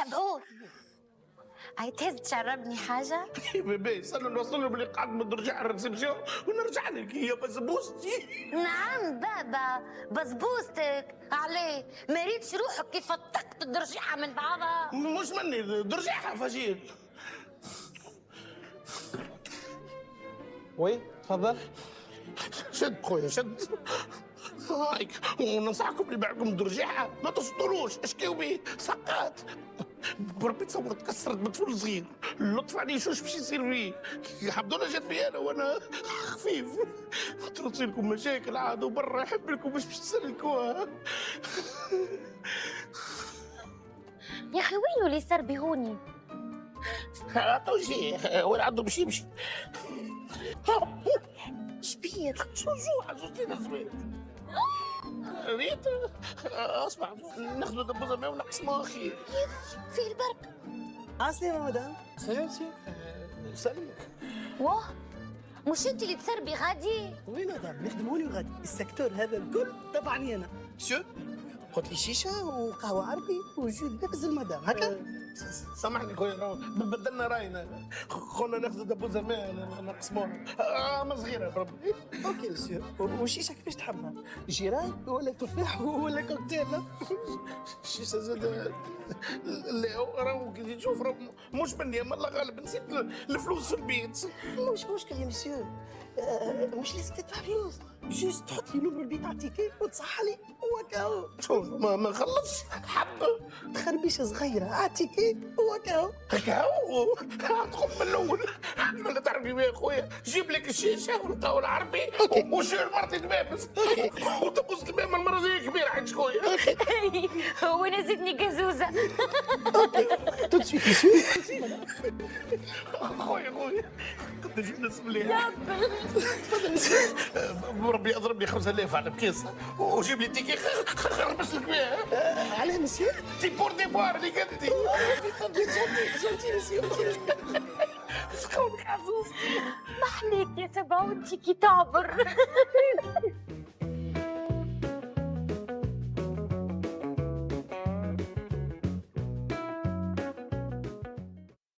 تبعوه. عايز تشربني حاجة؟ بيبي استنى نوصل له بلي قاعد ما نرجع على الريسبسيون ونرجع لك هي بسبوستي. نعم بابا، بسبوستك عليه ما ريتش روحك كيف فتقت الدرجيحة من بعضها. مش مني درجعها فجيت. وي تفضل. شد خويا شد هايك، وننصحكم اللي بعكم درجيحة ما تسطروش اشكيو بيه سقات. بربي تصور تكسرت بطفل صغير، اللطف عليه شوش باش يصير فيه. حمدونا جات بي انا وانا خفيف، تصير لكم مشاكل عاد وبرا يحب لكم باش تسلكوها. يا اخي وينو اللي صار بهوني؟ عطوا شي وين عنده باش يمشي. شبيك؟ شو عزوزتينا زوين. ريت اسمع ناخذ دبوزه ماء ونقسموها خير. في البرك. عسلامة مدام. سلام سي. سلمك. واه مش انت اللي تسربي غادي؟ وي مدام نخدموني غادي السيكتور هذا الكل تبعني انا. شو؟ قلت لي شيشه وقهوه عربي وجو لابس المدام هكا. سامحني خويا بدلنا راينا، قلنا ناخذ دبوزه ماء نقسموها ما صغيره بربي. اوكي مسيو. والشيشه كيفاش تحبها؟ جيران ولا تفاح ولا كوكتيل؟ الشيشه زاد اللي راهو كي تشوف راهو مش مني اما الله غالب نسيت الفلوس في البيت. مش مشكل يا مسيو. مش لازم تدفع فلوس، جوست تحط لي نمر البيت على التيكي وتصح لي وكاو. شوف ما نخلص حبه تخربيشه صغيره على التيكي وكاو. هكاو تقوم من الاول. ولا تعرفي يا خويا جيب لك الشيشه والقهوه العربي وشيل مرتي المابس وتبص الماء المره زي كبيره عند شكويا. وانا زدني قزوزة. تو سويت مسيو. خويا قداش الناس مليح. ربي اضرب لي 5000 على بكيس وجيب لي تيكي خربش لك بها. علاه مسيو؟ تي بور دي بوار اللي قدي. جنتي مسيو. شكونك عزوزتي؟ ما حليت يا سبعوتي كي تعبر.